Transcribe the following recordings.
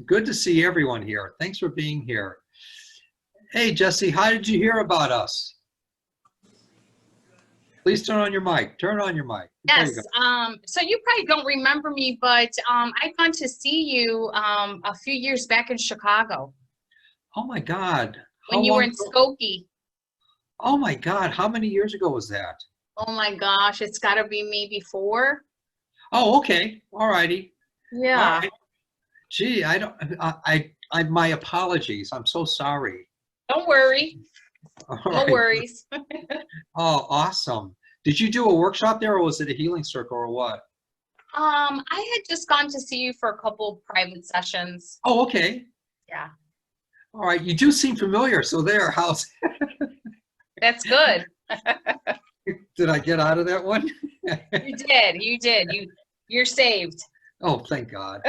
Good to see everyone here. Thanks for being here. Hey, Jesse, how did you hear about us? Please turn on your mic. Turn on your mic. There you Yes. go. So you probably don't remember me, but I gone to see you a few years back in Chicago Oh my God. How when you were long in ago? Skokie. Oh my God. How many years ago was that? Oh my gosh, it's got to be maybe 4. Oh, okay. All righty. All Yeah. right. Gee, I don't, my apologies. I'm so sorry. Don't worry. All No right. worries. Oh, awesome. Did you do a workshop there or was it a healing circle or what? I had just gone to see you for a couple private sessions. Oh, okay. Yeah, All right. You do seem familiar. So there, how's, that's good. did I get out of that one? You did. You did. You're saved. Oh, thank God.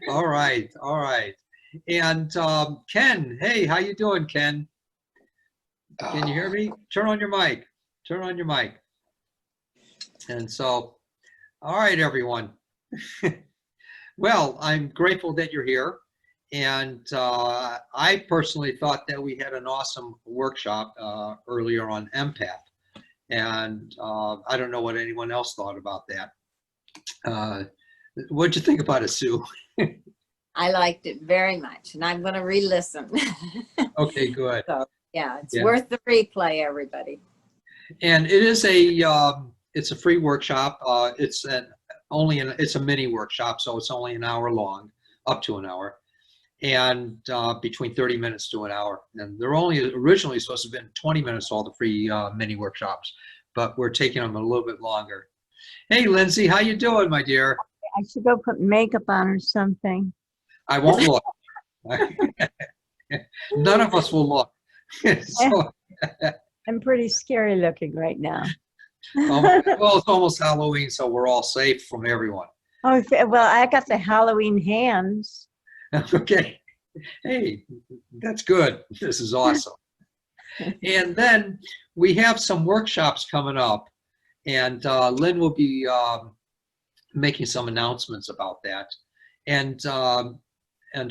All right, all right. And Ken, hey, how you doing, Ken? Can you hear me? Turn on your mic. Turn on your mic. And so, all right, everyone. Well, I'm grateful that you're here. And I personally thought that we had an awesome workshop earlier on empath. And I don't know what anyone else thought about that. What'd you think about it, Sue? I liked it very much, and I'm going to re-listen. Okay, good. So, yeah, it's Yeah. worth the replay, everybody. And it is it's a free workshop. It's a mini workshop, so it's only an hour long, up to an hour, and between 30 minutes to an hour. And they're only originally supposed to have been 20 minutes, all the free mini workshops, but we're taking them a little bit longer. Hey, Lindsay, how you doing, my dear? I should go put makeup on or something. I won't look. None of us will look. So, I'm pretty scary looking right now. well, it's almost Halloween, so we're all safe from everyone. Oh, well, I got the Halloween hands. Okay. Hey, that's good. This is awesome. And then we have some workshops coming up, and Lynn will be making some announcements about that. And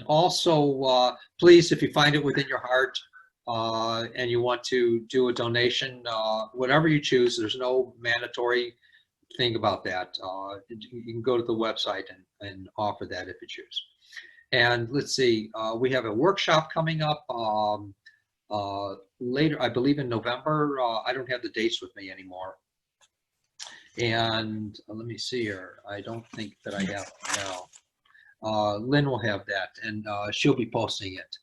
also, please, if you find it within your heart and you want to do a donation, whatever you choose, there's no mandatory thing about that. You can go to the website and offer that if you choose. And let's see, we have a workshop coming up later, I believe in November. I don't have the dates with me anymore. And let me see here. I don't think that I have it now. Lynn will have that, and she'll be posting it.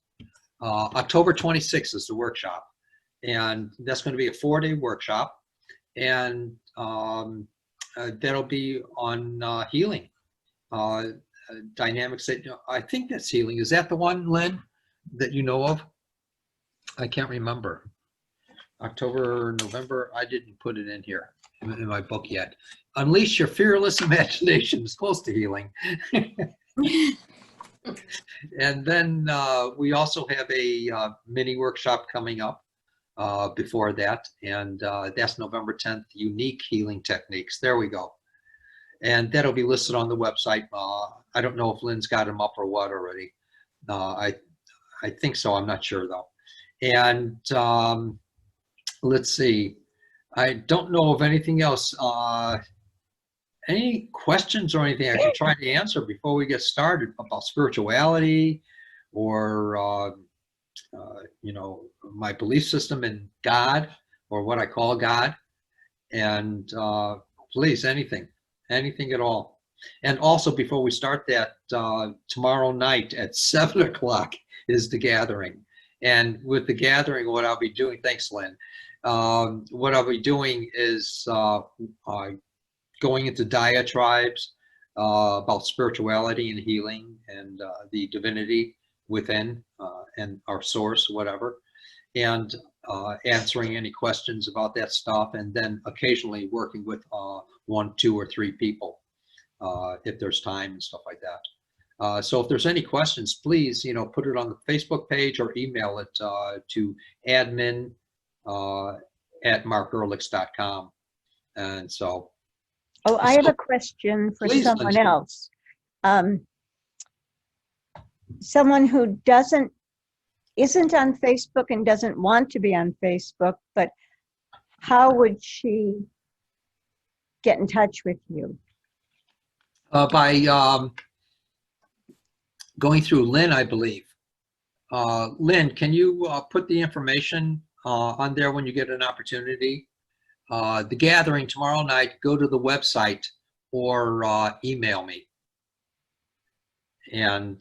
October 26th is the workshop, and that's going to be a 4-day workshop, and that'll be on healing, dynamics. I think that's healing. Is that the one, Lynn, that you know of? I can't remember. October, November. I didn't put it in here in my book yet. Unleash your fearless imagination is close to healing. And then we also have a mini workshop coming up before that, and that's November 10th, Unique Healing Techniques. There we go. And that'll be listed on the website. I don't know if Lynn's got them up or what already. I think so. I'm not sure, though. And let's see. I don't know of anything else. Any questions or anything I can try to answer before we get started about spirituality or, you know, my belief system in God or what I call God? And please, anything at all. And also, before we start that, tomorrow night at 7 o'clock is the gathering. And with the gathering, what I'll be doing, thanks, Lynn. What I'll be doing is going into diatribes about spirituality and healing and the divinity within and our source, whatever, and answering any questions about that stuff, and then occasionally working with 1, 2, or 3 people if there's time and stuff like that. So if there's any questions, please, you know, put it on the Facebook page or email it to admin@markehrlichs.com. And so. Oh, I have a question for Please, someone Lindsay. else. someone who isn't on Facebook and doesn't want to be on Facebook, but how would she get in touch with you? By going through Lynn, I believe. Lynn, can you put the information on there when you get an opportunity? The gathering tomorrow night, go to the website or email me. And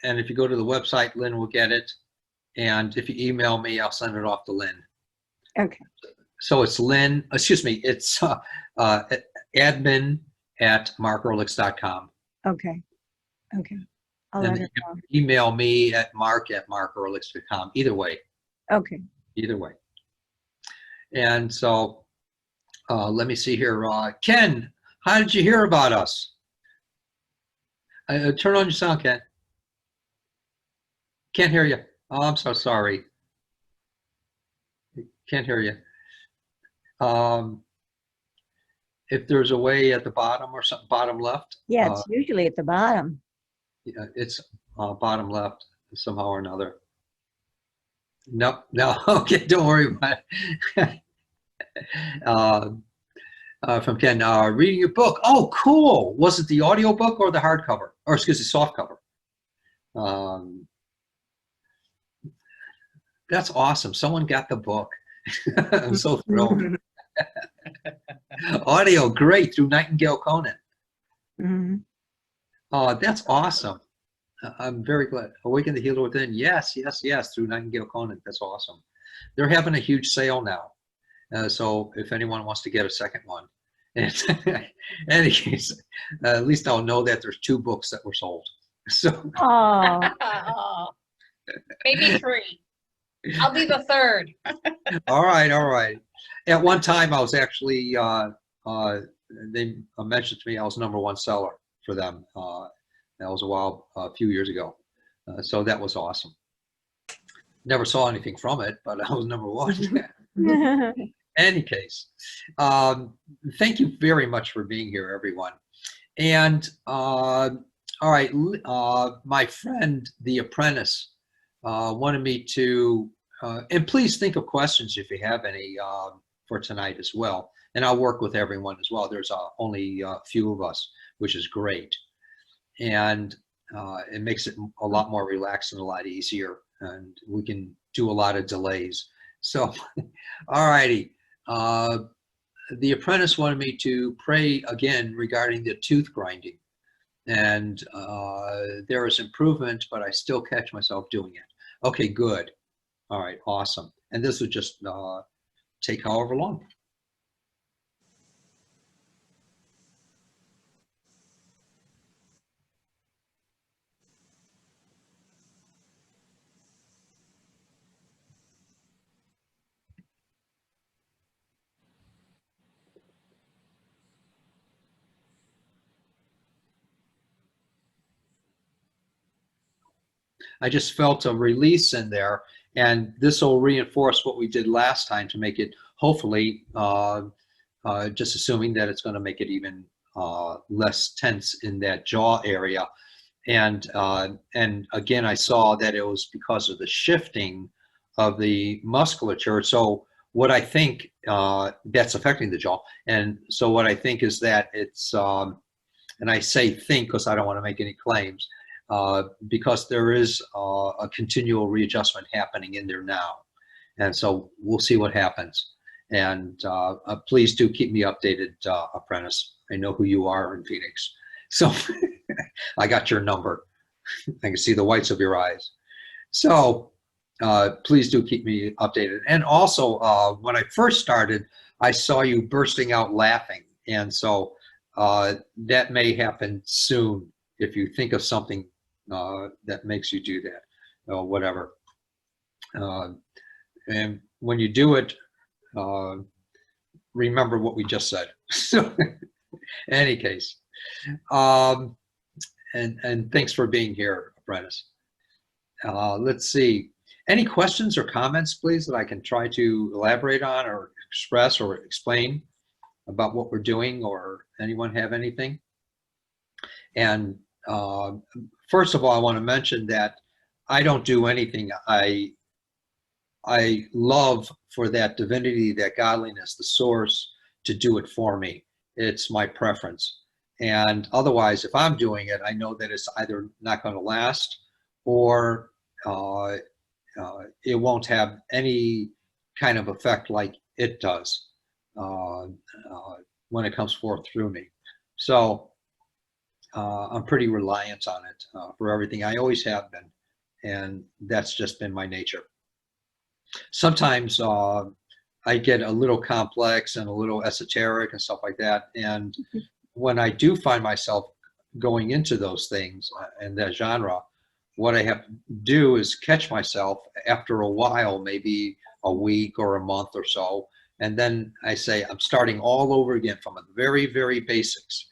if you go to the website, Lynn will get it. And if you email me, I'll send it off to Lynn. Okay. So it's Lynn, excuse me, it's admin@markehrlich.com. Okay. Okay. I'll And let then her you know. can email me at mark@markehrlich.com. Either way, Okay. either way. And so let me see here. Ken, how did you hear about us? Turn on your sound, Ken. Can't hear you. Oh, I'm so sorry. Can't hear you. If there's a way at the bottom or something, bottom left. Yeah, it's usually at the bottom. Yeah, it's bottom left somehow or another. Nope, no, okay, don't worry about it. From Ken, reading your book. Oh, cool. Was it the audio book or the hardcover? Or excuse me, soft cover? That's awesome. Someone got the book. I'm so thrilled. Audio, great, through Nightingale Conant. Mhm. That's awesome. I'm very glad. Awaken the Healer Within. Yes, yes, yes, through Nightingale Conant. That's awesome. They're having a huge sale now. So if anyone wants to get a second one. In any case, at least I'll know that there's 2 books that were sold. So, Oh, Oh, maybe 3. I'll be the 3rd. all right, all right. At one time, I was actually, they mentioned to me I was #1 seller for them. That was a few years ago. So that was awesome. Never saw anything from it, but I was #1. Any case, thank you very much for being here, everyone. And all right, my friend, the apprentice, wanted me to, and please think of questions if you have any for tonight as well. And I'll work with everyone as well. There's only a few of us, which is great. And it makes it a lot more relaxed and a lot easier. And we can do a lot of delays. So, all righty. The apprentice wanted me to pray again regarding the tooth grinding. And there is improvement, but I still catch myself doing it. Okay, good. All right, awesome. And this would just take however long. I just felt a release in there, and this will reinforce what we did last time to make it, hopefully, just assuming that it's going to make it even less tense in that jaw area. And again, I saw that it was because of the shifting of the musculature. So what I think that's affecting the jaw. And so what I think is that it's, and I say think because I don't want to make any claims, because there is a continual readjustment happening in there now. And so we'll see what happens. And please do keep me updated, apprentice. I know who you are in Phoenix. So I got your number. I can see the whites of your eyes. So please do keep me updated. And also, when I first started, I saw you bursting out laughing. And so that may happen soon if you think of something that makes you do that, or whatever. And when you do it, remember what we just said. So, in any case, and thanks for being here, apprentice. Let's see. Any questions or comments, please, that I can try to elaborate on or express or explain about what we're doing, or anyone have anything? And first of all, I want to mention that I don't do anything. I love for that divinity, that godliness, the source, to do it for me. It's my preference. And otherwise, if I'm doing it, I know that it's either not going to last, or it won't have any kind of effect like it does when it comes forth through me. So I'm pretty reliant on it for everything. I always have been, and that's just been my nature. Sometimes I get a little complex and a little esoteric and stuff like that. And when I do find myself going into those things and that genre, what I have to do is catch myself after a while, maybe a week or a month or so. And then I say, I'm starting all over again from the very, very basics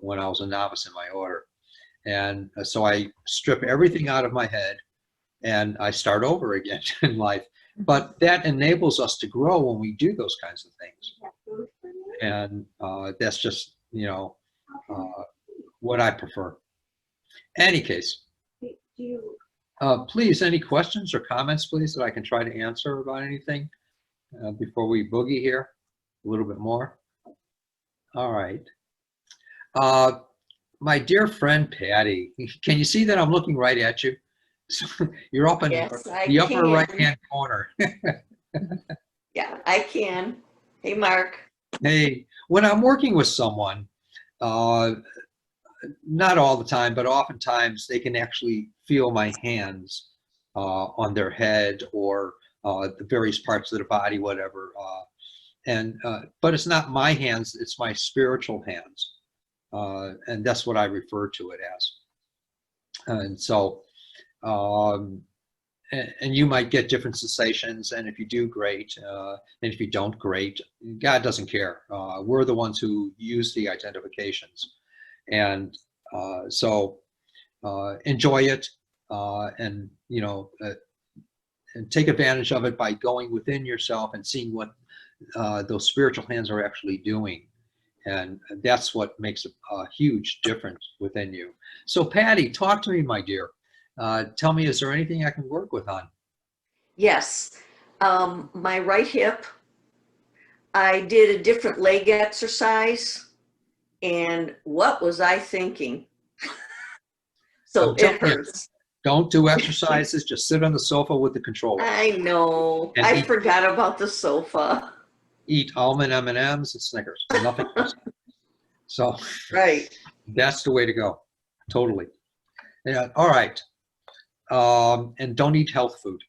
when I was a novice in my order. And so I strip everything out of my head and I start over again in life. But that enables us to grow when we do those kinds of things. And that's just, you know, what I prefer. Any case, please, any questions or comments, please, that I can try to answer about anything before we boogie here a little bit more. All right. My dear friend Patty, can you see that I'm looking right at you? You're up in Yes, I the upper can. right-hand corner. Yeah, I can. Hey, Mark. Hey, when I'm working with someone, not all the time, but oftentimes they can actually feel my hands on their head or the various parts of their body, whatever. But it's not my hands, it's my spiritual hands. And that's what I refer to it as. And so, and you might get different sensations, and if you do, great. And if you don't, great. God doesn't care. We're the ones who use the identifications. And so enjoy it, and, you know, and take advantage of it by going within yourself and seeing what those spiritual hands are actually doing. And that's what makes a huge difference within you. So Patty, talk to me, my dear. Tell me, is there anything I can work with on? Yes, my right hip, I did a different leg exercise, and what was I thinking? So I'm telling it you. hurts. Don't do exercises, just sit on the sofa with the controller. I know. And I eat- forgot about the sofa. Eat almond M&Ms and Snickers, nothing else. So Right. that's the way to go, totally. Yeah, all right. And don't eat health food.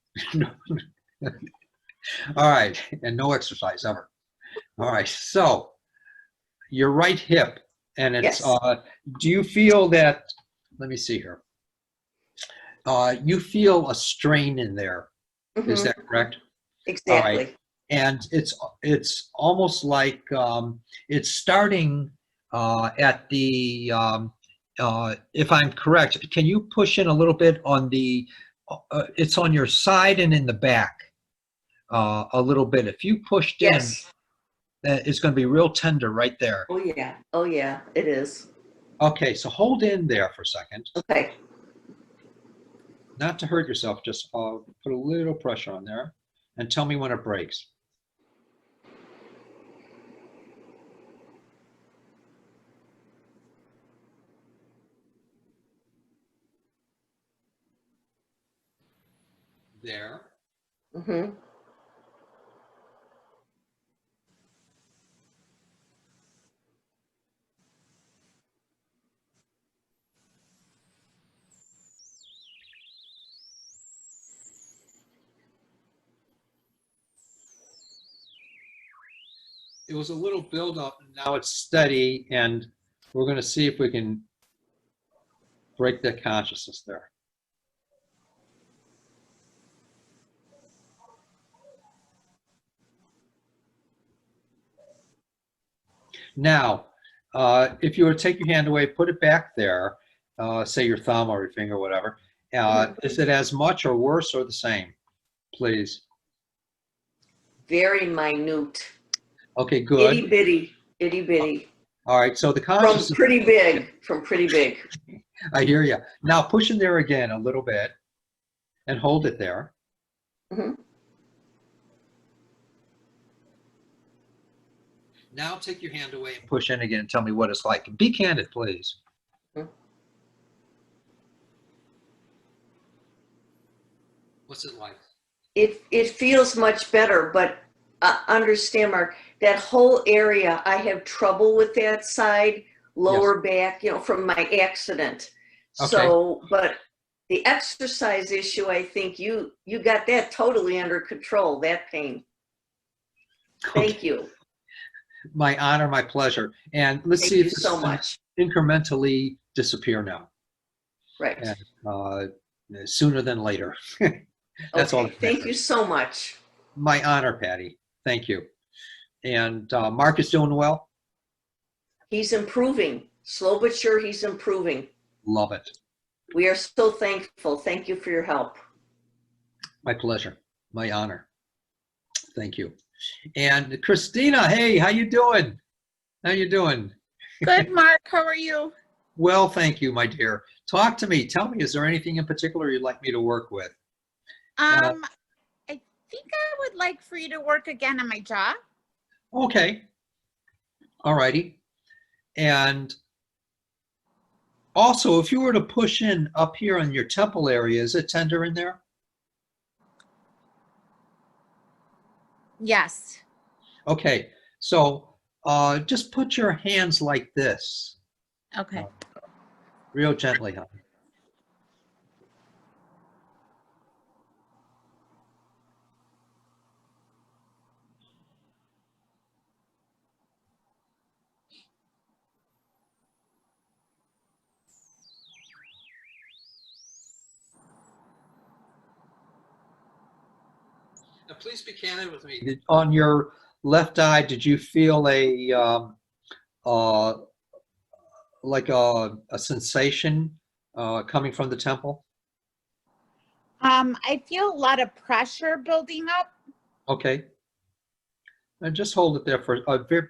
All right, and no exercise ever. All right, so your right hip, and it's, Yes. do you feel that, let me see here. You feel a strain in there, is Mhm. that correct? Exactly. And it's almost like it's starting at the, if I'm correct, can you push in a little bit on the, it's on your side and in the back a little bit. If you pushed in, Yes. it's going to be real tender right there. Oh, yeah. Oh, yeah, it is. Okay, so hold in there for a second. Okay. Not to hurt yourself, just put a little pressure on there and tell me when it breaks. There. Hmm. It was a little buildup, and now it's steady, and we're going to see if we can break that consciousness there. Now, if you were to take your hand away, put it back there, say your thumb or your finger, whatever. Is it as much or worse or the same? Please. Very minute. Okay, Itty good. bitty. Itty bitty. All right, so the From consciousness, pretty big. From pretty big. I hear you. Now push in there again a little bit and hold it there. Mhm. Now take your hand away and push in again and tell me what it's like. Be candid, please. Mhm. What's it like? It feels much better, but understand, Mark, that whole area, I have trouble with that side, lower back, from my accident. Okay. So, but the exercise issue, I think you got that totally under control, that pain. Thank you. My honor, my pleasure. And let's Thank see you if this so can much. incrementally disappear now. Right. And, sooner than later. That's all Okay. that Thank matters. you so much. My honor, Patty. Thank you. And Mark is doing well? He's improving. Slow but sure, he's improving. Love it. We are so thankful. Thank you for your help. My pleasure. My honor. Thank you. And Christina, hey, how you doing? How you doing? Good, Mark. How are you? Well, thank you, my dear. Talk to me. Tell me, is there anything in particular you'd like me to work with? I think I would like for you to work again on my jaw. Okay. All righty. And also, if you were to push in up here on your temple area, is it tender in there? Yes. Okay. So just put your hands like this, Okay. real gently, honey. Now, please be candid with me. On your left eye, did you feel like a sensation coming from the temple? I feel a lot of pressure building up. Okay. And just hold it there for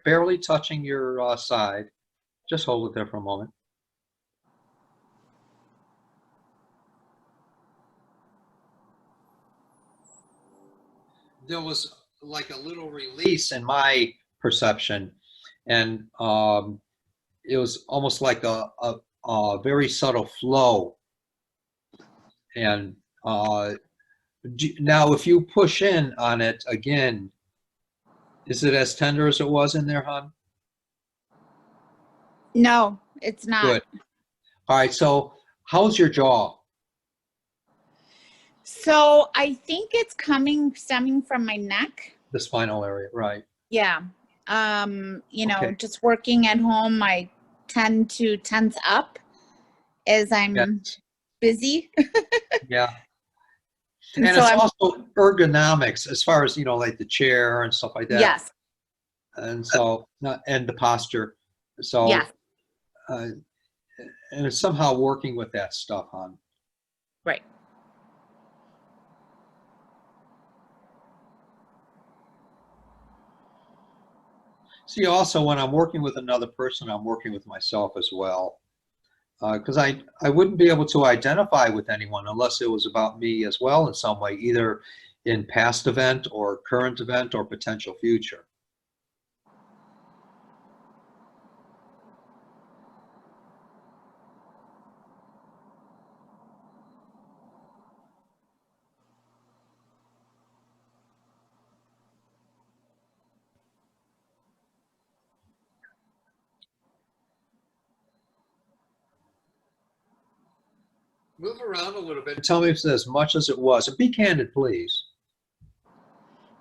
barely touching your side. Just hold it there for a moment. There was like a little release in my perception, and it was almost like a very subtle flow. And now, if you push in on it again, is it as tender as it was in there, hon? No, it's not. Good. All right. So, how's your jaw? So I think it's stemming from my neck. The spinal area, right? Yeah. Okay. Just working at home, I tend to tense up as I'm Yes. busy. Yeah. And And so it's I'm, also ergonomics as far as, like the chair and stuff like that. yes, And so, and the posture. So, yes, and it's somehow working with that stuff, hon. right. See, also, when I'm working with another person, I'm working with myself as well. Because I wouldn't be able to identify with anyone unless it was about me as well in some way, either in past event or current event or potential future. Move around a little bit. Tell me if it's as much as it was. And be candid, please.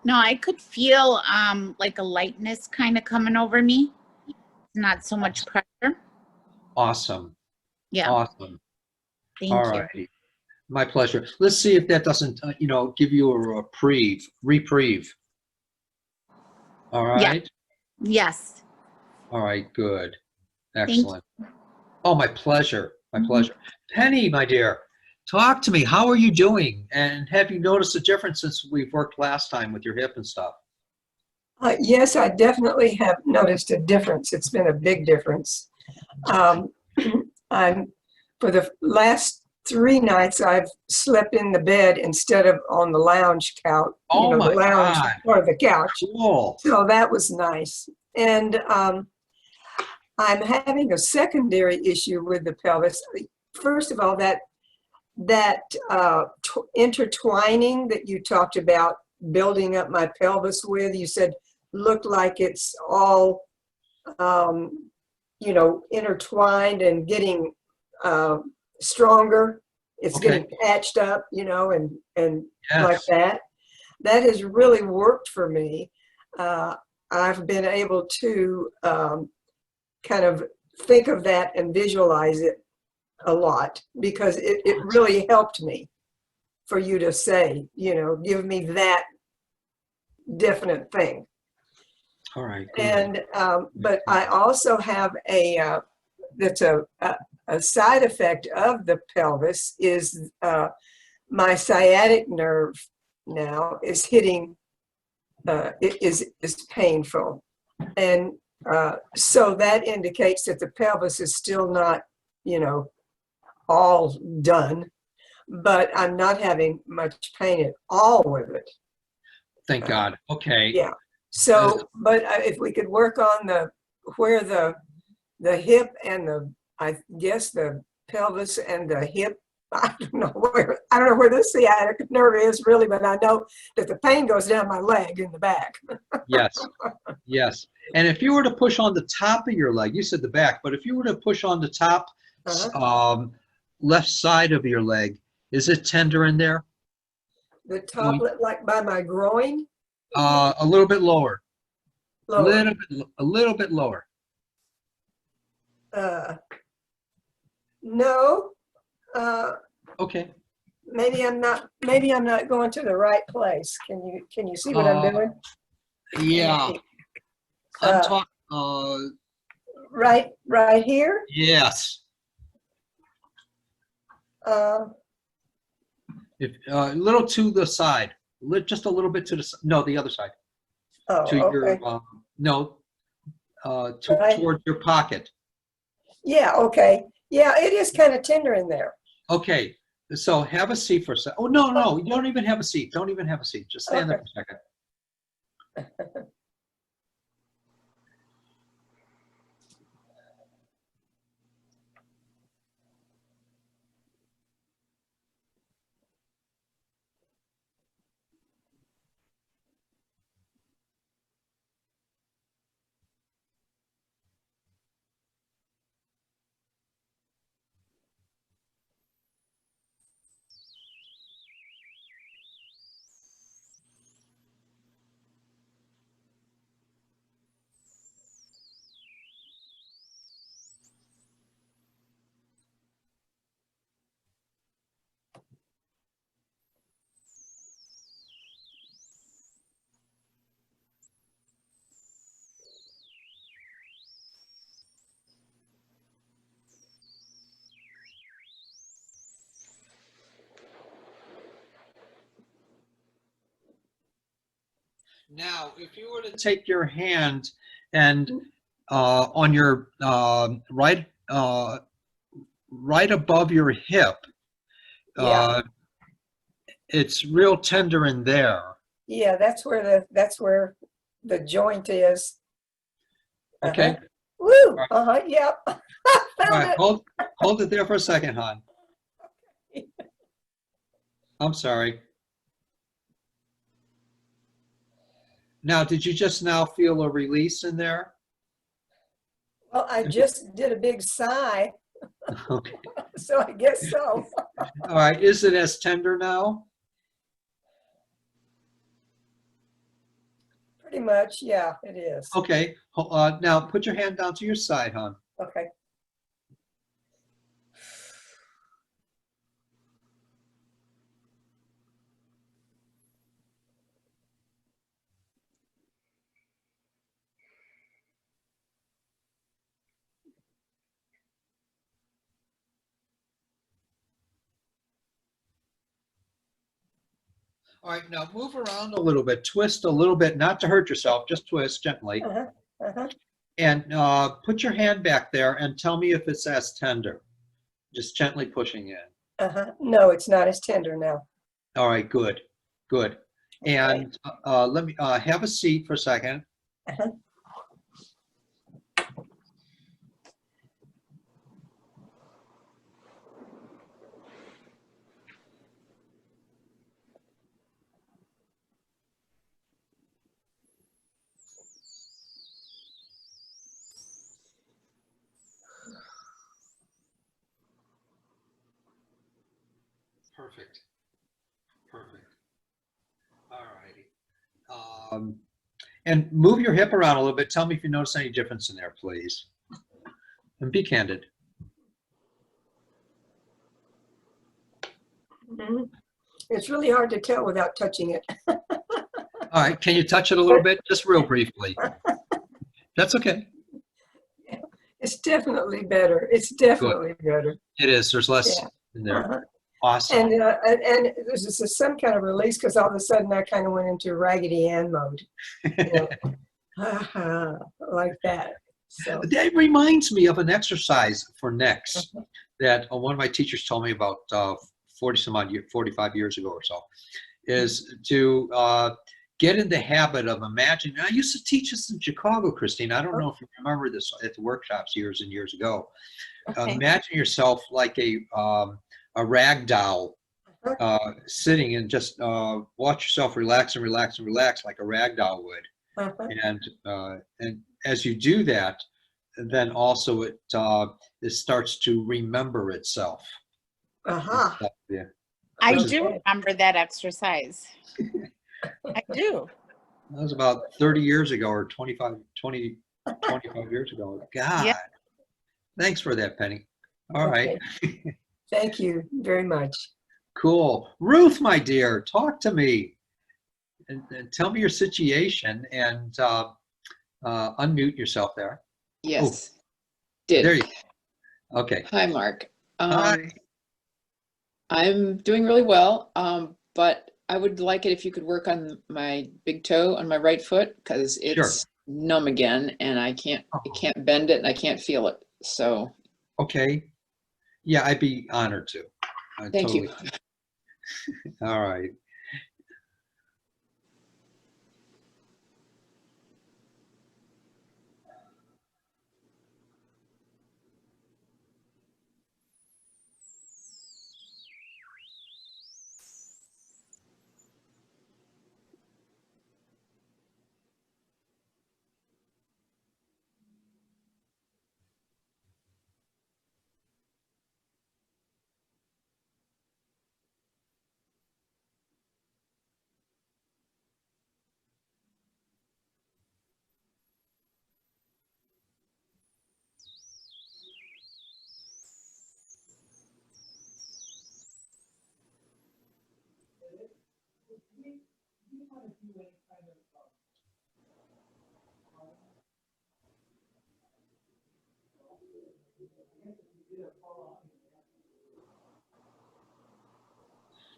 No, I could feel like a lightness kind of coming over me. Not so much pressure. Awesome. Yeah. Awesome. Thank All you. righty. My pleasure. Let's see if that doesn't, give you a reprieve. All right. Yes. All right. Good. Thank Excellent. Oh, my pleasure. My Mhm. pleasure. Penny, my dear, talk to me. How are you doing? And have you noticed a difference since we've worked last time with your hip and stuff? Yes, I definitely have noticed a difference. It's been a big difference. I'm for the last 3 nights, I've slept in the bed instead of on the lounge couch. Oh the my lounge God. or the couch. Cool. So that was nice. And I'm having a secondary issue with the pelvis. First of all, that intertwining that you talked about building up my pelvis with, you said looked like it's all, intertwined and getting stronger. It's Okay. getting patched up, and like Yes. that. That has really worked for me. I've been able to kind of think of that and visualize it a lot because it really helped me for you to say, give me that definite thing. All right. Good. And, but I also have that's a side effect of the pelvis is my sciatic nerve now is hitting, it is painful. And so that indicates that the pelvis is still not, all done, but I'm not having much pain at all with it. Thank God. Okay. Yeah. So, but if we could work on where the hip and I guess the pelvis and the hip, I don't know where the sciatic nerve is really, but I know that the pain goes down my leg in the back. Yes. Yes. And if you were to push on the top of your leg, you said the back, but if you were to push on the top left side of your leg, is it tender in there? The top, like by my groin? A little bit lower. Lower. A little bit lower. No. Okay. Maybe I'm not going to the right place. Can you see what I'm doing? Yeah. I'm talking. Right here? Yes. If a little to the side, just a little bit to the no, the other side. Oh, To okay. your no, Right. towards your pocket. Yeah, okay. Yeah, it is kind of tender in there. Okay. So have a seat for a second. Oh no, you don't even have a seat. Don't even have a seat. Just stand there for a second. Now, if you were to take your hand and on your right above your hip, Yeah. it's real tender in there. Yeah, that's where the joint is. Okay. Woo! right. Yep. All Found right. it. Hold it there for a second, hon. I'm sorry. Now, did you just now feel a release in there? Well, I just did a big sigh, Okay. so I guess so. All right. Is it as tender now? Pretty much, yeah, it is. Okay. Now put your hand down to your side, hon. Okay. All right. Now move around a little bit. Twist a little bit, not to hurt yourself. Just twist gently. Uh-huh. Uh-huh. And put your hand back there and tell me if it's as tender. Just gently pushing in. No, it's not as tender now. All right, good, good. And let me have a seat for a second. Uh-huh. Perfect. Perfect. All righty. And move your hip around a little bit. Tell me if you notice any difference in there, please. And be candid. Mhm. It's really hard to tell without touching it. All right, can you touch it a little bit? Just real briefly. That's okay. It's definitely better. It's definitely better. It is. There's less Yeah. in there. Uh-huh. Awesome. And there's just some kind of release because all of a sudden I kind of went into Raggedy Ann mode, you know, like that. So That reminds me of an exercise for necks that one of my teachers told me about 45 years ago or so, is to get in the habit of imagining. I used to teach this in Chicago, Christine. I don't know if you remember this at the workshops years and years ago. Okay. Imagine yourself like a rag doll sitting and just watch yourself relax and relax and relax like a rag doll would. And as you do that, then also it starts to remember itself. Yeah. I Which is- do remember that exercise. I do. That was about 30 years ago or 25 years ago. God. Yeah. Thanks for that, Penny. All right. Thank you very much. Cool. Ruth, my dear, talk to me and tell me your situation and unmute yourself there. Yes. There Did. you go. Okay. Hi, Mark. Hi. I'm doing really well, but I would like it if you could work on my big toe on my right foot because it's Sure. numb again and I can't bend it and I can't feel it. So Okay. Yeah, I'd be honored to. thank you. All right.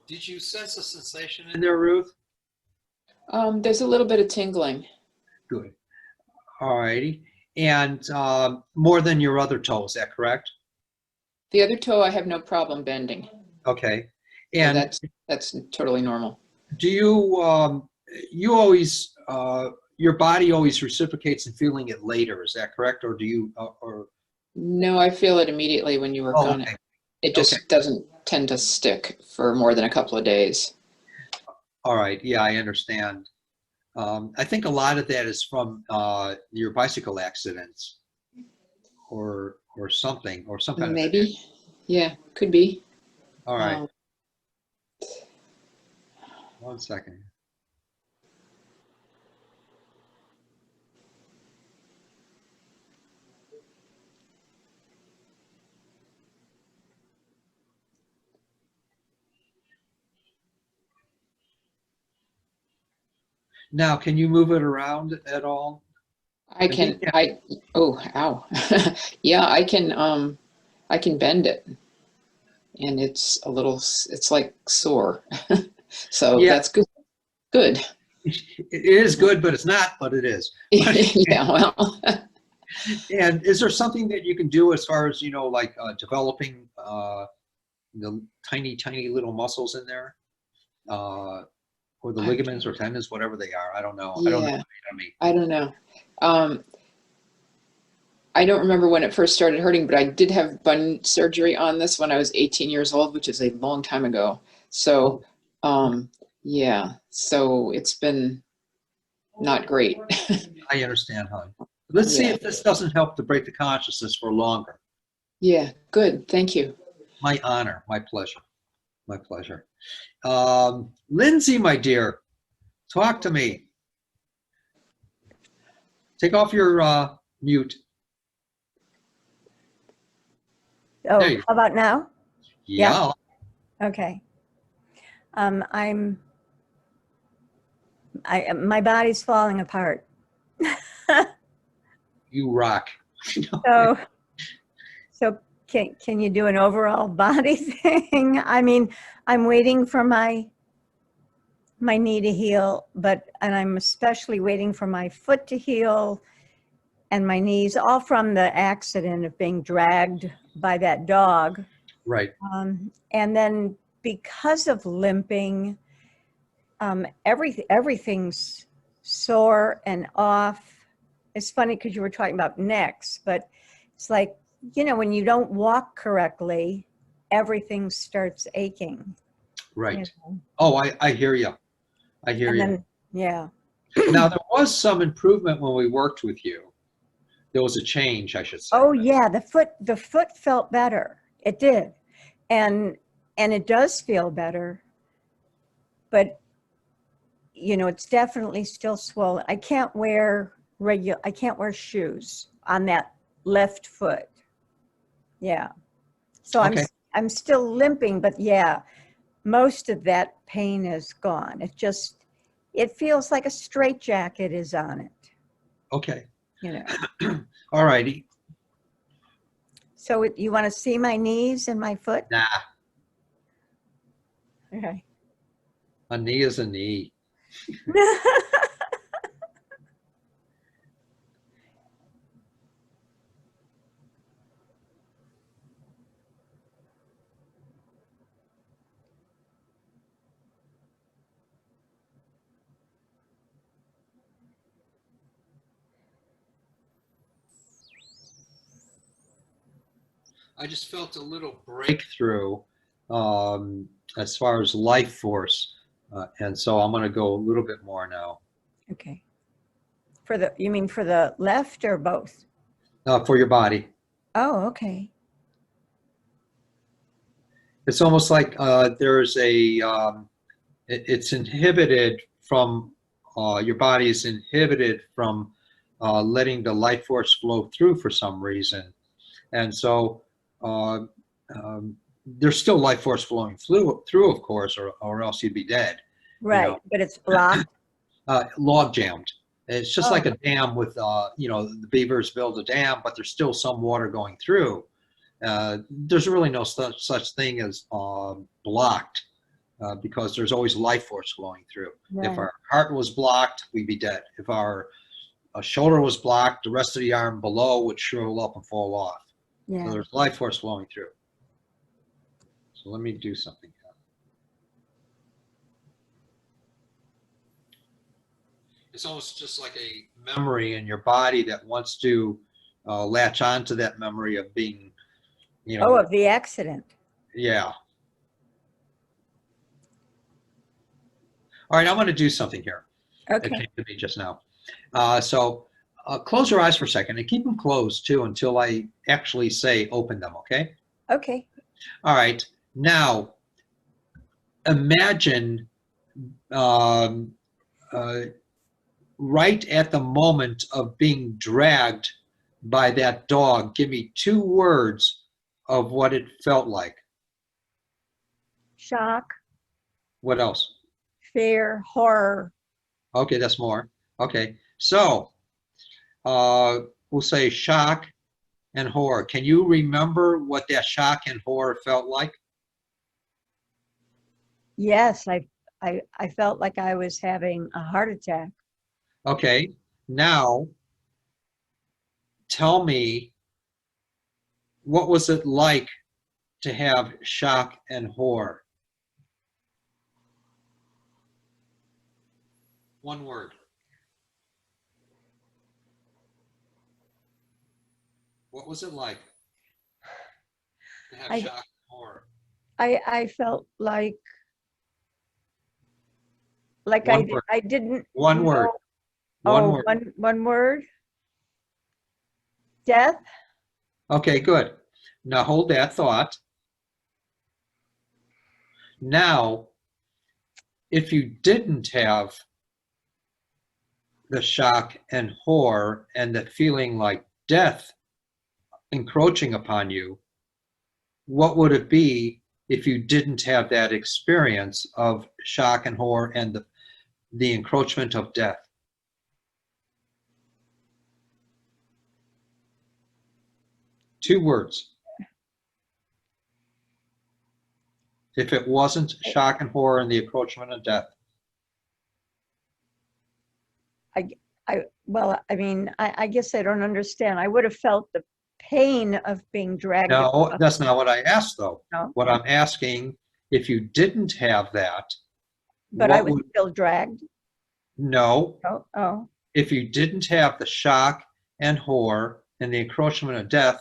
Did you sense a sensation in there, Ruth? There's a little bit of tingling. Good. All righty. And more than your other toe, is that correct? The other toe I have no problem bending. Okay. So And that's totally normal. do you, you always, your body always reciprocates in feeling it later, is that correct? Or do you, or? No, I feel it immediately when you work Oh, on okay. it. It just Okay. doesn't tend to stick for more than a couple of days. All right. Yeah, I understand. I think a lot of that is from your bicycle accidents or something, or some kind of. Maybe. Yeah, could be. All right. Um, 1 second. Now, can you move it around at all? I can, oh, ow. Yeah, I can bend it. And it's a little, it's like sore. So Yeah. that's good. Good. It is good, but it's not, but it is. Yeah, well, And is there something that you can do as far as, like developing the tiny, tiny little muscles in there? Or the ligaments or tendons, whatever they are. I don't know. I don't know Yeah. anatomy. I don't know. I don't remember when it first started hurting, but I did have bunion surgery on this when I was 18 years old, which is a long time ago. So, yeah, so it's been not great. I understand, hon. Let's see Yeah. if this doesn't help to break the consciousness for longer. Yeah, good. Thank you. My honor, my pleasure, my pleasure. Lindsay, my dear, talk to me. Take off your mute. Oh, There you go. how about now? Yeah. Okay. My body's falling apart. You rock. So can you do an overall body thing? I mean, I'm waiting for my knee to heal, and I'm especially waiting for my foot to heal and my knees, all from the accident of being dragged by that dog. Right. And then because of limping, everything's sore and off. It's funny because you were talking about necks, but it's like, when you don't walk correctly, everything starts aching. Right. you know. Oh, I hear you. I hear And you. then, yeah. Now, there was some improvement when we worked with you. There was a change, I should say. Oh yeah, the foot felt better. It did. And it does feel better. But it's definitely still swollen. I can't wear shoes on that left foot. Yeah. So Okay. I'm still limping, but yeah, most of that pain is gone. It feels like a straitjacket is on it. Okay. All All righty. So you want to see my knees and my foot? Nah, Okay. a knee is a knee. I just felt a little breakthrough as far as life force. And so I'm going to go a little bit more now. Okay. You mean for the left or both? For your body. Oh, okay. It's almost like there's it's inhibited from, your body is inhibited from letting the life force flow through for some reason. And so there's still life force flowing through, of course, or else you'd be dead. Right, but it's blocked. Log jammed. It's just Oh. like a dam with, the beavers build a dam, but there's still some water going through. There's really no such thing as blocked because there's always life force flowing through. Right. If our heart was blocked, we'd be dead. If our shoulder was blocked, the rest of the arm below would shrivel up and fall off. Yeah. So there's life force flowing through. So let me do something here. It's almost just like a memory in your body that wants to latch onto that memory of being, Oh, of the accident. yeah. All right, I'm going to do something here. It Okay. came to me just now. So close your eyes for a second and keep them closed too until I actually say open them, okay? Okay. All right. Now, imagine right at the moment of being dragged by that dog. Give me 2 words of what it felt like. Shock, What else? fear, horror. Okay, that's more. Okay, so we'll say shock and horror. Can you remember what that shock and horror felt like? Yes, I felt like I was having a heart attack. Okay, now tell me, what was it like to have shock and horror? One word. What was it like to have I- shock and horror? I felt like One word. I didn't One word. know- One oh, word. one word. Death. Okay, good. Now hold that thought. Now, if you didn't have the shock and horror and the feeling like death encroaching upon you, what would it be if you didn't have that experience of shock and horror and the encroachment of death? Two words. If it wasn't shock and horror and the encroachment of death. Well, I mean, I guess I don't understand. I would have felt the pain of being dragged. No, across- that's not what I asked, though. No? What I'm asking, if you didn't have that, But I what was would, still dragged. no, Oh, if you didn't have the shock and horror and the encroachment of death,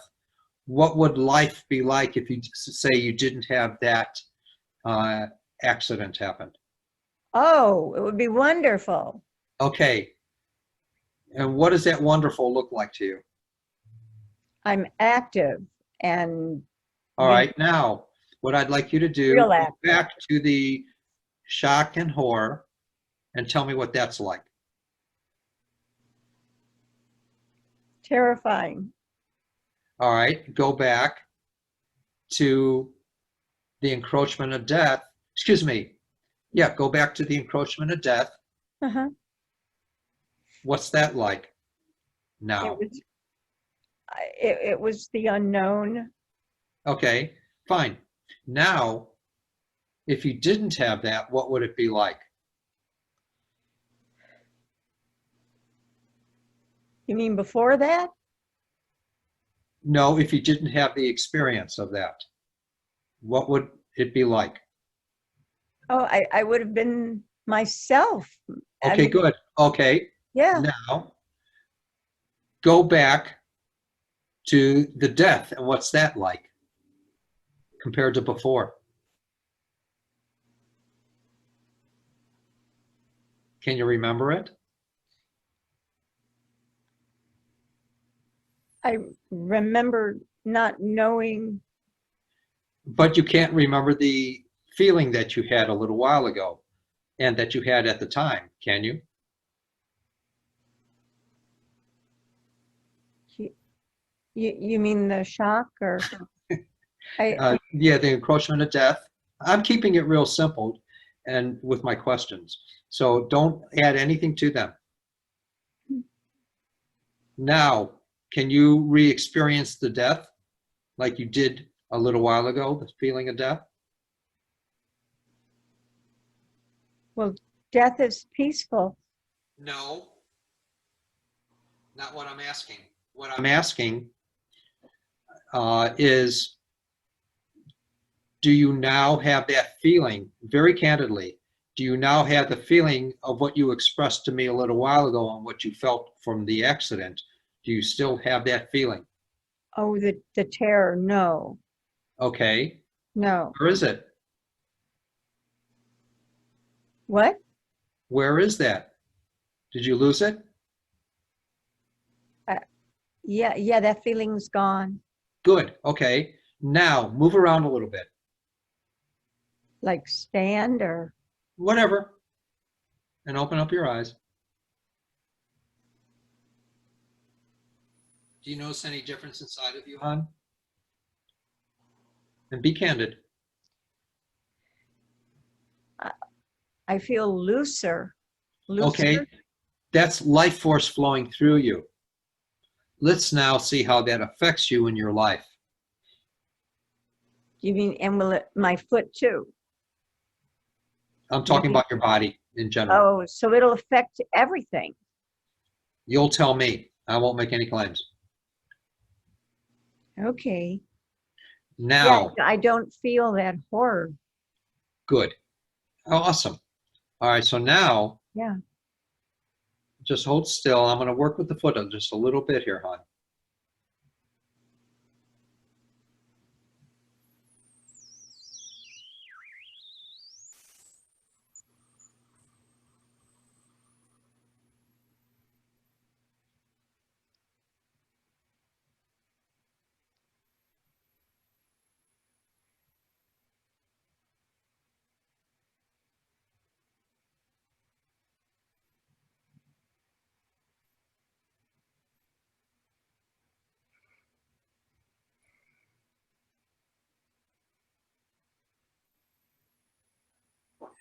what would life be like if you say you didn't have that accident happen? oh, it would be wonderful. Okay. And what does that wonderful look like to you? I'm active and All You- right, now, what I'd like you to do, Real go active. back to the shock and horror and tell me what that's like. terrifying. All right, go back to the encroachment of death. Excuse me. Yeah, go back to the encroachment of death. Uh-huh. What's that like now? It was the unknown. Okay, fine. Now, if you didn't have that, what would it be like? You mean before that? No, if you didn't have the experience of that, what would it be like? Oh, I would have been myself. I Okay, mean, good. Okay, Yeah. now go back to the death and what's that like compared to before? Can you remember it? I remember not knowing. But you can't remember the feeling that you had a little while ago and that you had at the time, can you? You mean the shock or? I Yeah, the encroachment of death. I'm keeping it real simple and with my questions. So don't add anything to them. Now, can you re-experience the death like you did a little while ago, the feeling of death? death is peaceful. No, not what I'm asking. What I'm asking is, do you now have that feeling, very candidly, do you now have the feeling of what you expressed to me a little while ago on what you felt from the accident? Do you still have that feeling? Oh, the terror. No, Okay, no. where is it? What? Where is that? Did you lose it? Yeah, that feeling's gone. Good, okay. Now, move around a little bit. Like stand or? Whatever. And open up your eyes. Do you notice any difference inside of you, hon? And be candid. I feel looser. Okay, that's life force flowing through you. Let's now see how that affects you in your life. You mean, and will it, my foot too? I'm talking about your body in general. Oh, so it'll affect everything. You'll tell me. I won't make any claims. Okay. Now, Yeah, I don't feel that horror. good. Awesome. All right, so now Yeah. just hold still. I'm going to work with the foot just a little bit here, hon.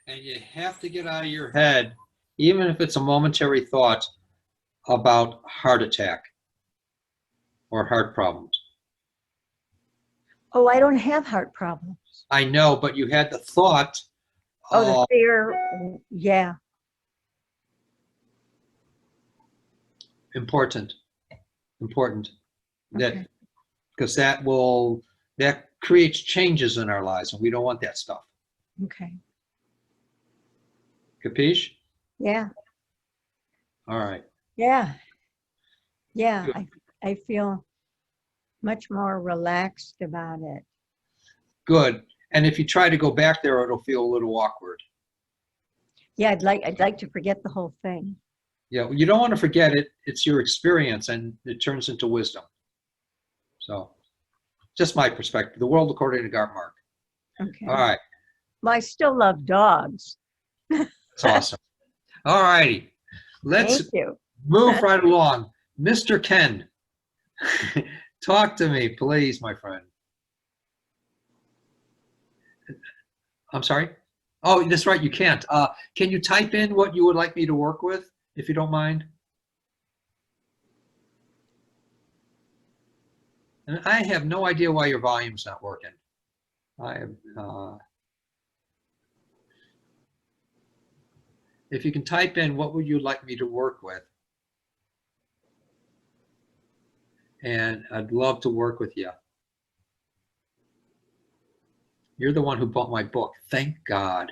And you have to get out of your head, even if it's a momentary thought, about heart attack or heart problems. Oh, I don't have heart problems. I know, but you had the thought. Oh, the fear. Yeah. Important that Okay. because that creates changes in our lives, and we don't want that stuff. Okay. Capiche? Yeah. All right. Yeah. Yeah. Good. I feel much more relaxed about it. Good. And if you try to go back there, it'll feel a little awkward. Yeah, I'd like to forget the whole thing. Yeah, you don't want to forget it. It's your experience, and it turns into wisdom. So, just my perspective. The world according to Garth Mark. Okay. All right. Well, I still love dogs. That's awesome. All righty. Let's Thank you. move right along. Mr. Ken, talk to me, please, my friend. I'm sorry? Oh, that's right, you can't. Can you type in what you would like me to work with, if you don't mind? And I have no idea why your volume's not working. I have, if you can type in what would you like me to work with, and I'd love to work with you. You're the one who bought my book. Thank God.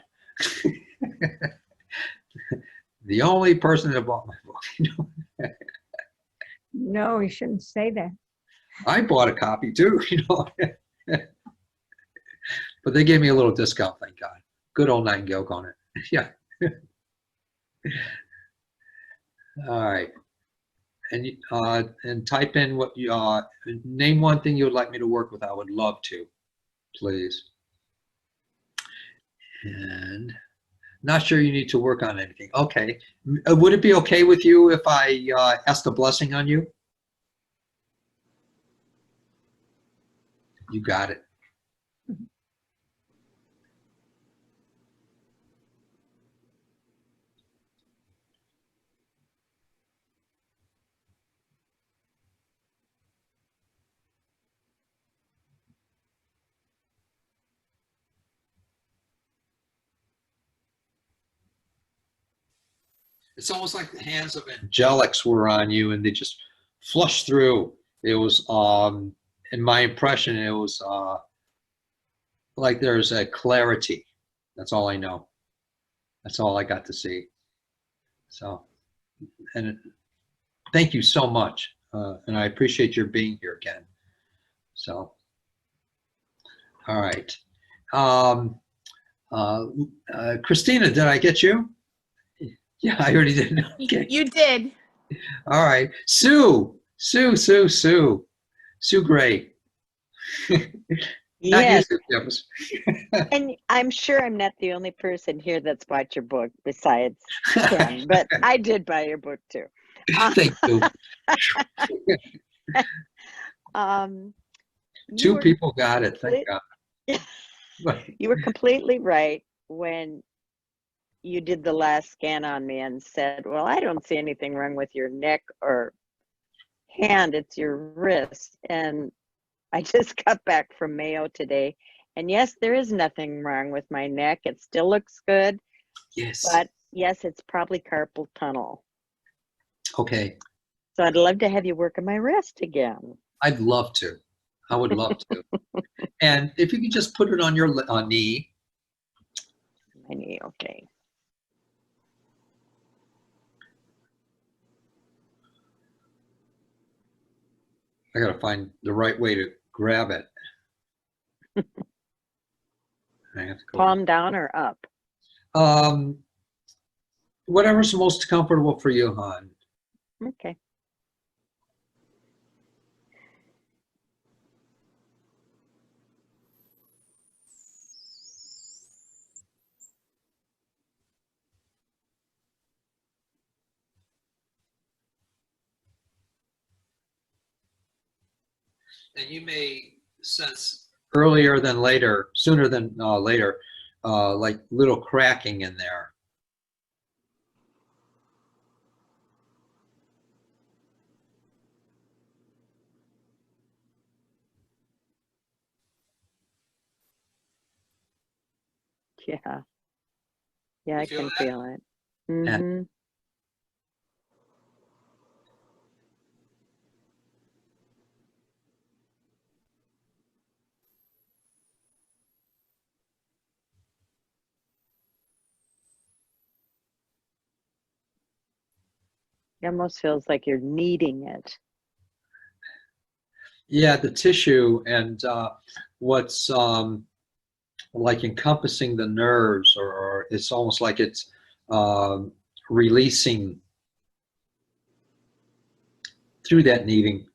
The only person that bought my book. No, you shouldn't say that. I bought a copy too, but they gave me a little discount, thank God. Good old Nightingale on it. Yeah. All right. And type in what you name one thing you would like me to work with. I would love to, please. And not sure you need to work on anything. Okay. Would it be okay with you if I asked a blessing on you? You got it. It's almost like the hands of angelics were on you and they just flushed through. It was, in my impression, it was like there's a clarity. That's all I know. That's all I got to see. So, and thank you so much. And I appreciate your being here again. So, all right. Christina, did I get you? Yeah, I already did. Okay. You did. All right. Sue Gray. Not Yes, you, Sue Jeffers. and I'm sure I'm not the only person here that's bought your book besides Ken, but I did buy your book too. Thank you. You Two were people got it. Thank God. you were completely right when you did the last scan on me and said, well, I don't see anything wrong with your neck or hand, it's your wrist. And I just got back from Mayo today. And yes, there is nothing wrong with my neck. It still looks good. Yes. But yes, it's probably carpal tunnel. Okay. So I'd love to have you work on my wrist again. I'd love to. I would love to. And if you could just put it on your knee. My knee, okay. I got to find the right way to grab it. I have to go. Palm down or up? Whatever's most comfortable for you, hon. Okay. And you may sense earlier than later, sooner than later, like little cracking in there. Yeah. Yeah, I feel can that? feel it. Yeah. Hmm. It almost feels like you're kneading it. Yeah, the tissue and what's like encompassing the nerves, or it's almost like it's releasing through that kneading.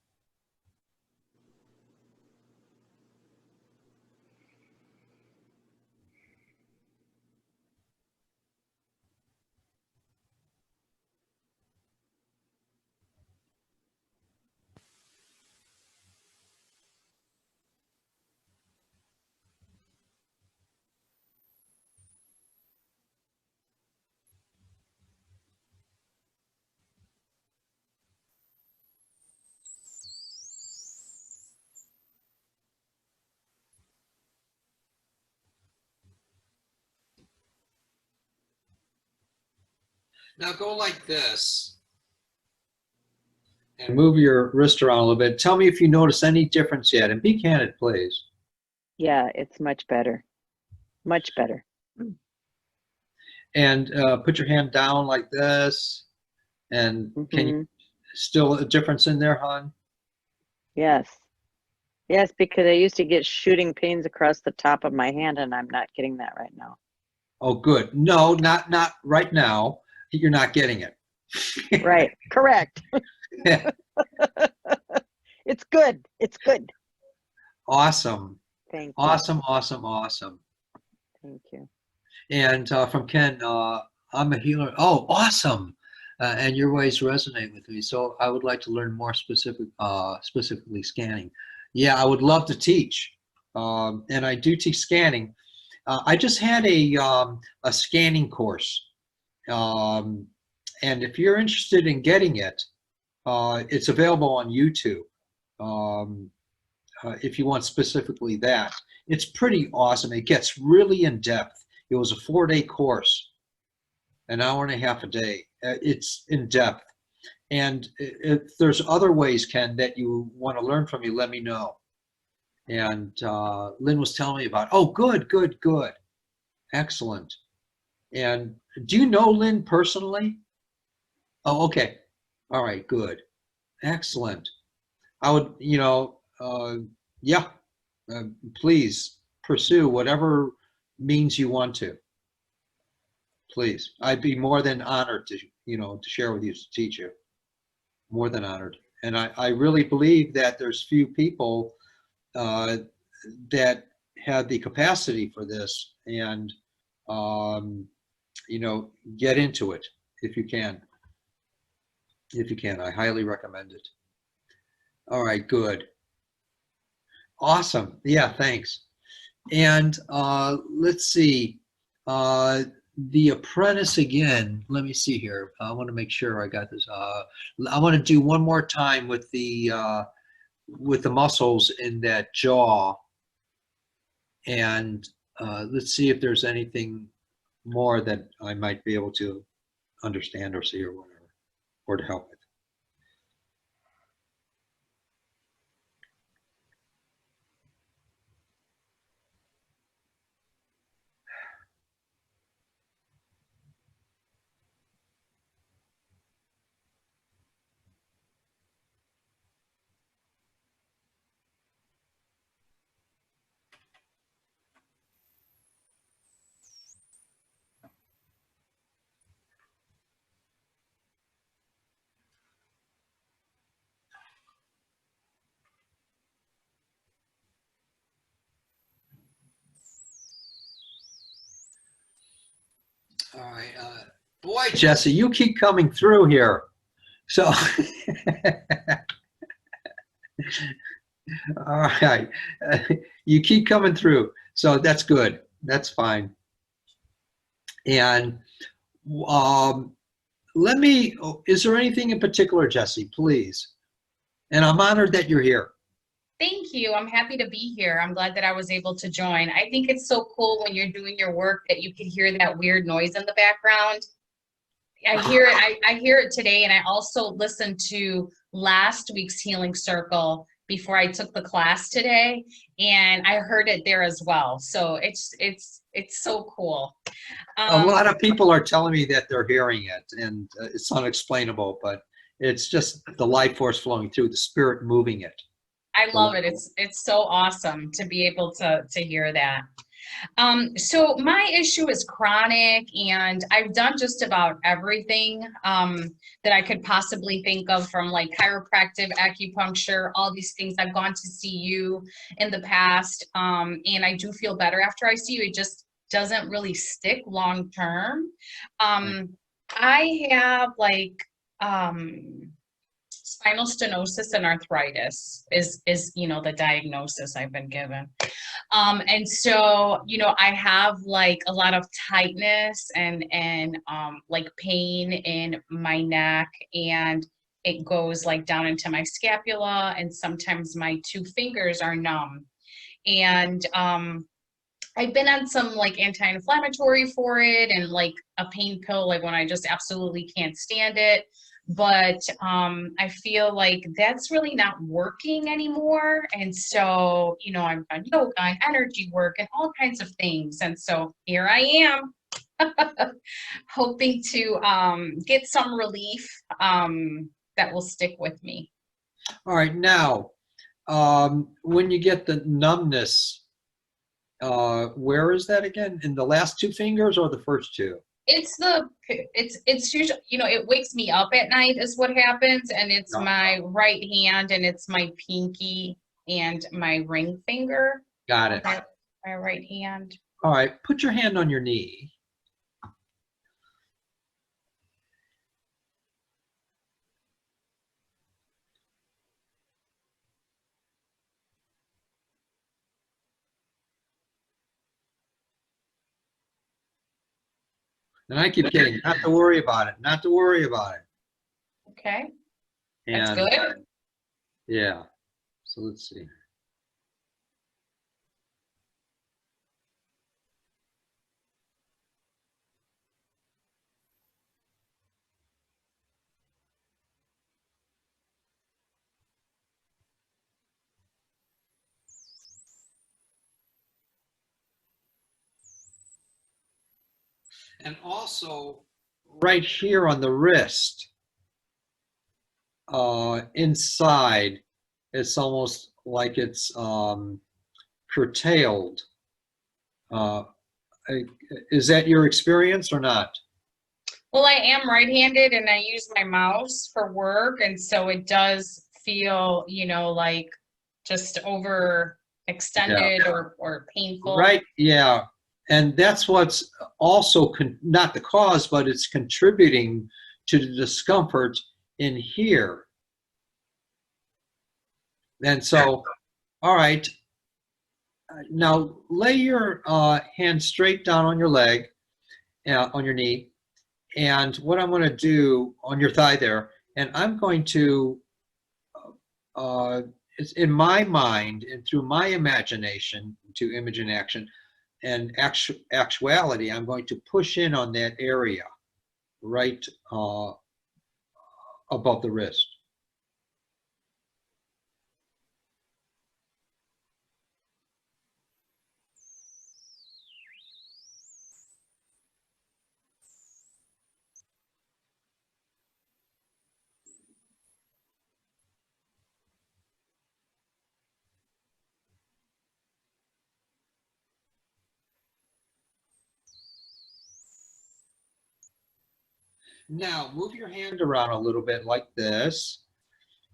Now go like this and move your wrist around a little bit. Tell me if you notice any difference yet, and be candid, please. Yeah, it's much better. Much better. And put your hand down like this. And can you Mhm. still a difference in there, hon? Yes. Yes, because I used to get shooting pains across the top of my hand, and I'm not getting that right now. Oh, good. No, not right now. You're not getting it. Right. Correct. It's good. It's good. Awesome. Thank you. Awesome, awesome, awesome. Thank you. And from Ken, I'm a healer. Oh, awesome. And your ways resonate with me. So I would like to learn more specifically scanning. Yeah, I would love to teach. And I do teach scanning. I just had a scanning course. And if you're interested in getting it, it's available on YouTube. If you want specifically that. It's pretty awesome. It gets really in depth. It was a 4-day course, an hour and a half a day. It's in depth. And if there's other ways, Ken, that you want to learn from me, let me know. And Lynn was telling me about, oh, good, good, good. Excellent. And do you know Lynn personally? Oh, okay. All right, good. Excellent. I would, yeah, please pursue whatever means you want to. Please. I'd be more than honored to, to share with you, to teach you. More than honored. And I really believe that there's few people that have the capacity for this, and, get into it if you can. If you can, I highly recommend it. All right, good. Awesome. Yeah, thanks. And let's see. The Apprentice again. Let me see here. I want to make sure I got this. I want to do one more time with the muscles in that jaw. And let's see if there's anything more that I might be able to understand or see or whatever, or to help with. All right. Boy, Jesse, you keep coming through here. So, all right. You keep coming through. So that's good. That's fine. And is there anything in particular, Jesse, please? And I'm honored that you're here. Thank you. I'm happy to be here. I'm glad that I was able to join. I think it's so cool when you're doing your work that you can hear that weird noise in the background. I hear it. I hear it today, and I also listened to last week's Healing Circle before I took the class today, and I heard it there as well. So it's so cool. A lot of people are telling me that they're hearing it, and it's unexplainable, but it's just the life force flowing through, the spirit moving it. I love it. It's so awesome to be able to hear that. So my issue is chronic, and I've done just about everything that I could possibly think of, from like chiropractic, acupuncture, all these things. I've gone to see you in the past, and I do feel better after I see you. It just doesn't really stick long term. I have like spinal stenosis and arthritis is the diagnosis I've been given. And so, I have like a lot of tightness and like pain in my neck, and it goes like down into my scapula, and sometimes my 2 fingers are numb. And I've been on some like anti-inflammatory for it, and like a pain pill, like when I just absolutely can't stand it. But I feel like that's really not working anymore. And so, I've done yoga and energy work and all kinds of things. And so here I am hoping to get some relief that will stick with me. All right. Now, when you get the numbness, where is that again? In the last 2 fingers or the first 2? It's usually, it wakes me up at night is what happens. And it's my right hand, and it's my pinky and my ring finger. Got it. My right hand. All right. Put your hand on your knee. And I keep getting, not to worry about it, not to worry about it. Okay. That's And, good. yeah. So let's see. And also right here on the wrist, inside, it's almost like it's curtailed. Is that your experience or not? Well, I am right-handed, and I use my mouse for work. And so it does feel, like just overextended or painful. Right. Yeah. And that's what's also not the cause, but it's contributing to the discomfort in here. And so, all right, now lay your hand straight down on your leg, on your knee, and what I'm going to do on your thigh there, and I'm going to, it's in my mind and through my imagination, to image in action, and actuality, I'm going to push in on that area right above the wrist. Now, move your hand around a little bit like this,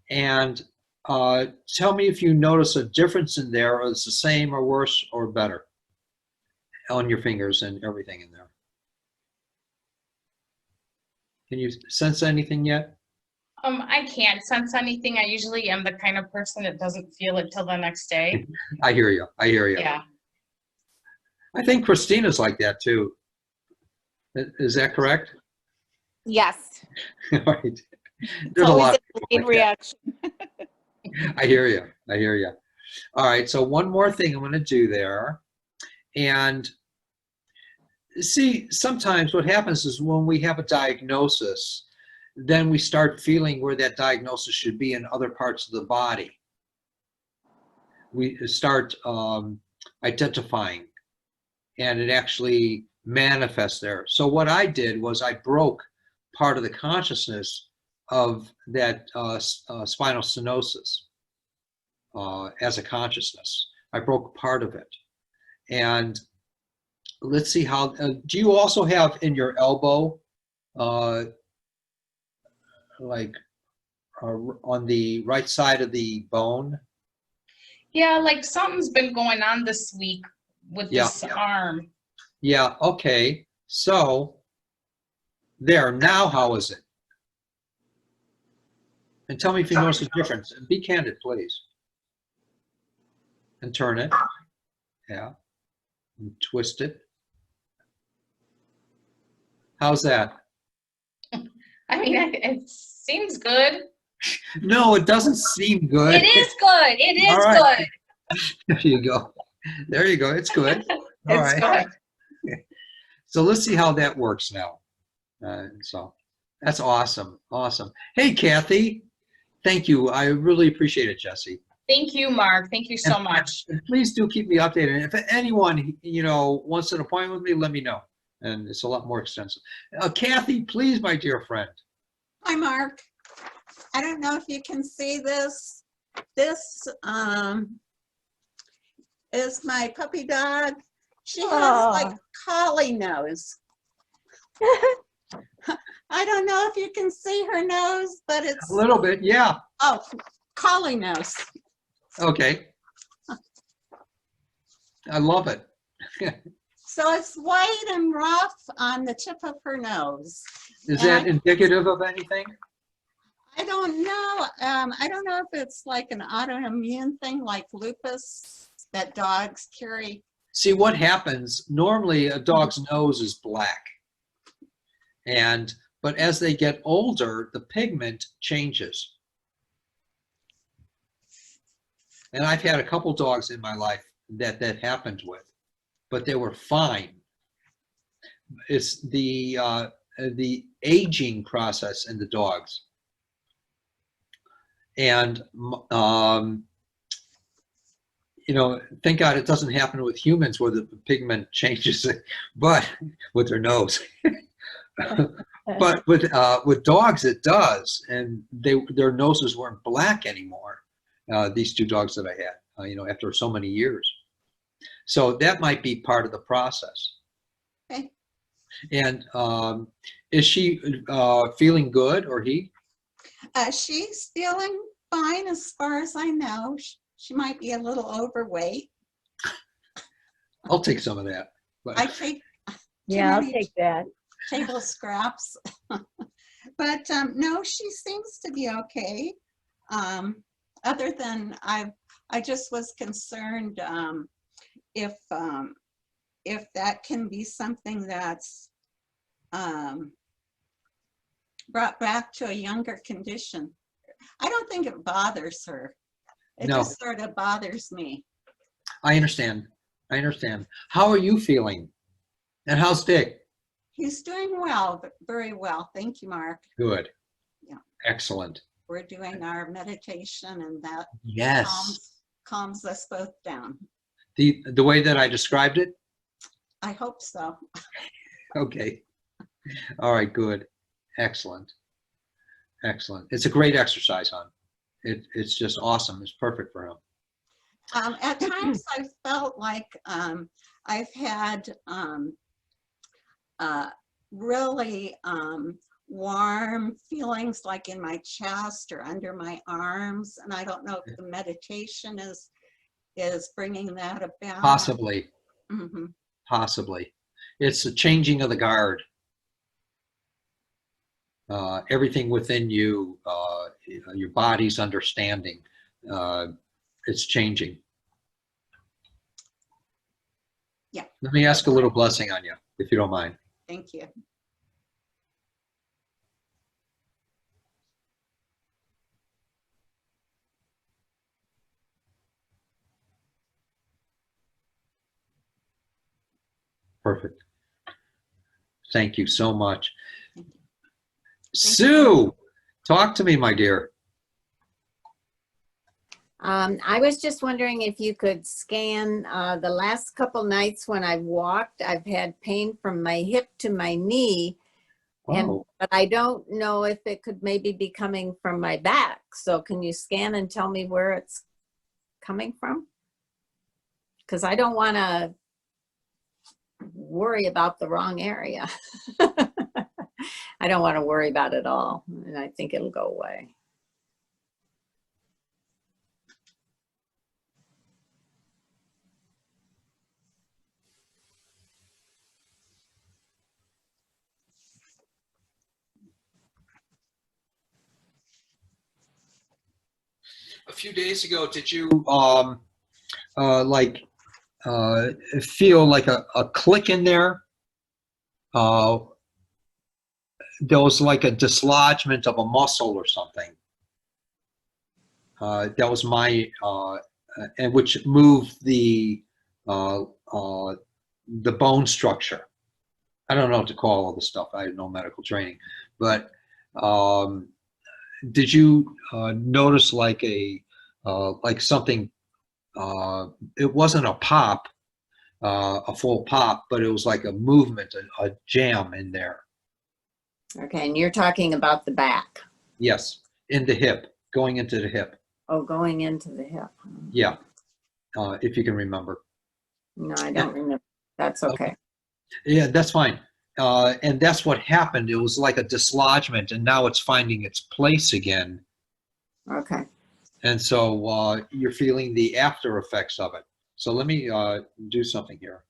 and tell me if you notice a difference in there, or it's the same or worse or better on your fingers and everything in there. Can you sense anything yet? I can't sense anything. I usually am the kind of person that doesn't feel it till the next day. I hear you. I hear you. Yeah. I think Christina's like that too. Is that correct? Yes. Right. It's There's a always lot of a people delayed like that. reaction. I hear you. I hear you. All right. So one more thing I'm going to do there. And see, sometimes what happens is when we have a diagnosis, then we start feeling where that diagnosis should be in other parts of the body. We start identifying, and it actually manifests there. So what I did was I broke part of the consciousness of that spinal stenosis as a consciousness. I broke part of it. And let's see how, do you also have in your elbow, like on the right side of the bone? Yeah, like something's been going on this week with Yeah. this arm. Yeah, okay. So there, now how is it? And tell me if you notice a difference. And be candid, please. And turn it. Yeah. And twist it. How's that? I mean, it seems good. No, it doesn't seem good. It is good. It All is right. good. There you go. There you go. It's good. All It's right. good. So let's see how that works now. So that's awesome. Awesome. Hey, Kathy. Thank you. I really appreciate it, Jesse. Thank you, Mark. Thank you so much. And please do keep me updated. And if anyone, wants an appointment with me, let me know. And it's a lot more extensive. Kathy, please, my dear friend. Hi, Mark. I don't know if you can see this. This is my puppy dog. She has like collie nose. I don't know if you can see her nose, but it's A little bit, yeah. collie nose. Okay. I love it. So it's white and rough on the tip of her nose. Is that indicative of anything? I don't know. I don't know if it's like an autoimmune thing like lupus that dogs carry. See what happens, normally a dog's nose is black. But as they get older, the pigment changes. And I've had a couple dogs in my life that happened with, but they were fine. It's the aging process in the dogs. And, thank God it doesn't happen with humans where the pigment changes, but with their nose. But with dogs, it does. And their noses weren't black anymore. These two dogs that I had, after so many years. So that might be part of the process. Okay. And is she feeling good, or he? She's feeling fine as far as I know. She might be a little overweight. I'll take some of that. But I take Yeah, I'll many take that. table scraps. But no, she seems to be okay. Other than I just was concerned if that can be something that's brought back to a younger condition. I don't think it bothers her. It No. just sort of bothers me. I understand. How are you feeling? And how's Dick? He's doing well, very well. Thank you, Mark. Good. Yeah. Excellent. We're doing our meditation and that Yes. calms us both down. The way that I described it? I hope so. Okay. All right, good. Excellent. It's a great exercise, hon. It's just awesome. It's perfect for him. At times I felt like I've had really warm feelings like in my chest or under my arms. And I don't know if the meditation is bringing that about. Possibly. Mhm. Possibly. It's the changing of the guard. everything within you, your body's understanding, it's changing. Yeah. Let me ask a little blessing on you, if you don't mind. Thank you. Perfect. Thank you so much. Thank you. Sue, talk to me, my dear. I was just wondering if you could scan the last couple nights when I've walked, I've had pain from my hip to my knee. Oh, But I don't know if it could maybe be coming from my back. So can you scan and tell me where it's coming from? Because I don't want to worry about the wrong area. I don't want to worry about it all. And I think it'll go away. a few days ago, did you like feel like a click in there? There was like a dislodgement of a muscle or something. That was my, and which moved the bone structure. I don't know what to call all this stuff. I have no medical training, but did you notice like like something? It wasn't a pop, a full pop, but it was like a movement, a jam in there. Okay, and you're talking about the back. Yes, in the hip, going into the hip. Oh, going into the hip. Yeah, if you can remember. No, I don't remember. That's okay. Yeah, that's fine. And that's what happened. It was like a dislodgement, and now it's finding its place again. Okay. And so you're feeling the after effects of it. So let me do something here.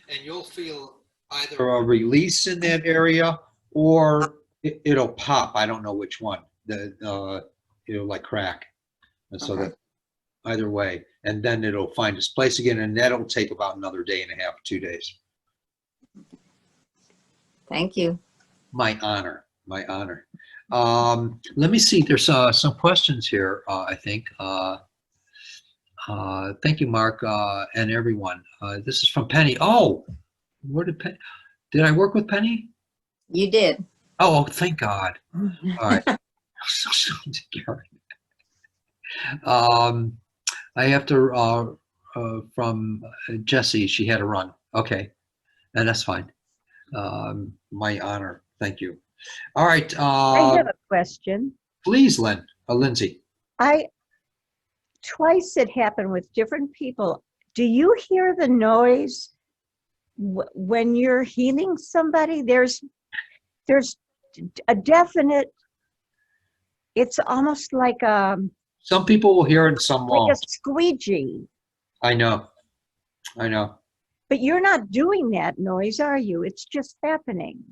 And you'll feel either a release in that area or it'll pop. I don't know which one. It'll like crack. And so Okay. that either way. And then it'll find its place again, and that'll take about another day and a half, 2 days. Thank you. My honor. My honor. Let me see. There's some questions here, I think. Thank you, Mark, and everyone. This is from Penny. Oh, where did Penny? Did I work with Penny? You did. Oh, thank God. All right. I have to, from Jessie, she had to run. Okay, and that's fine. My honor. Thank you. All right. I have a question. Please, Lindsay. Twice it happened with different people. Do you hear the noise when you're healing somebody? There's a definite, it's almost like Some people will hear it and some like won't. a squeegee. I know. I know. But you're not doing that noise, are you? It's just happening.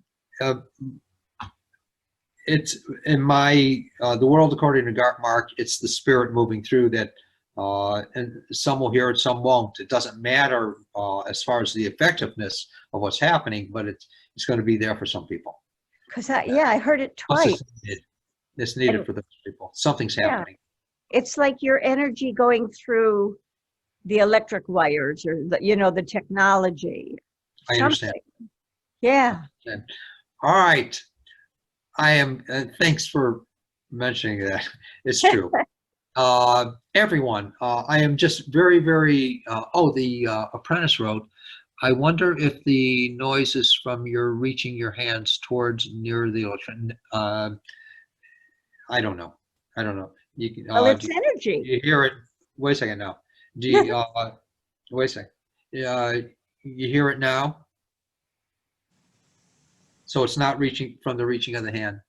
It's in my the world according to Mark. It's the spirit moving through that, and some will hear it, some won't. It doesn't matter as far as the effectiveness of what's happening, but it's going to be there for some people. Because I heard it twice. It's needed for those people. Something's Yeah. happening. It's like your energy going through the electric wires or the technology. I understand. Something. Yeah. All right. I am. Thanks for mentioning that. It's true. Everyone, I am just very, very. The apprentice wrote. I wonder if the noise is from your reaching your hands towards near the ocean. I don't know. I don't know. You can. Well, it's energy. You hear it. Wait a second now. Do you? Wait a second. You hear it now? So it's not reaching from the reaching of the hand.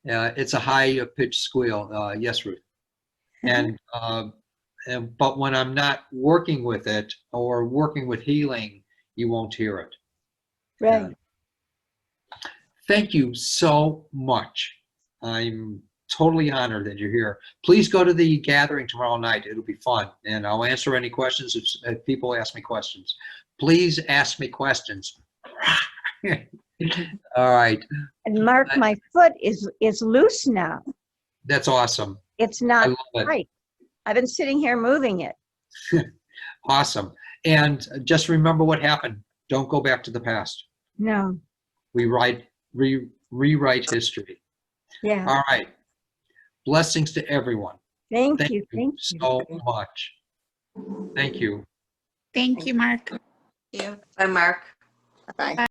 It's a high pitched squeal. Yes, Ruth. And but when I'm not working with it or working with healing, you won't hear it. Right. Thank you so much. I'm totally honored that you're here. Please go to the gathering tomorrow night. It'll be fun. And I'll answer any questions if people ask me questions. Please ask me questions. All right. And Mark, my foot is loose now. That's awesome. It's I not love it. right. I've been sitting here moving it. Awesome. And just remember what happened. Don't go back to the past. No. We rewrite history. Yeah. All right. Blessings to everyone. Thank Thank you. you Thank you. so much. Thank you. Thank you, Mark. You. Bye, Mark. Bye.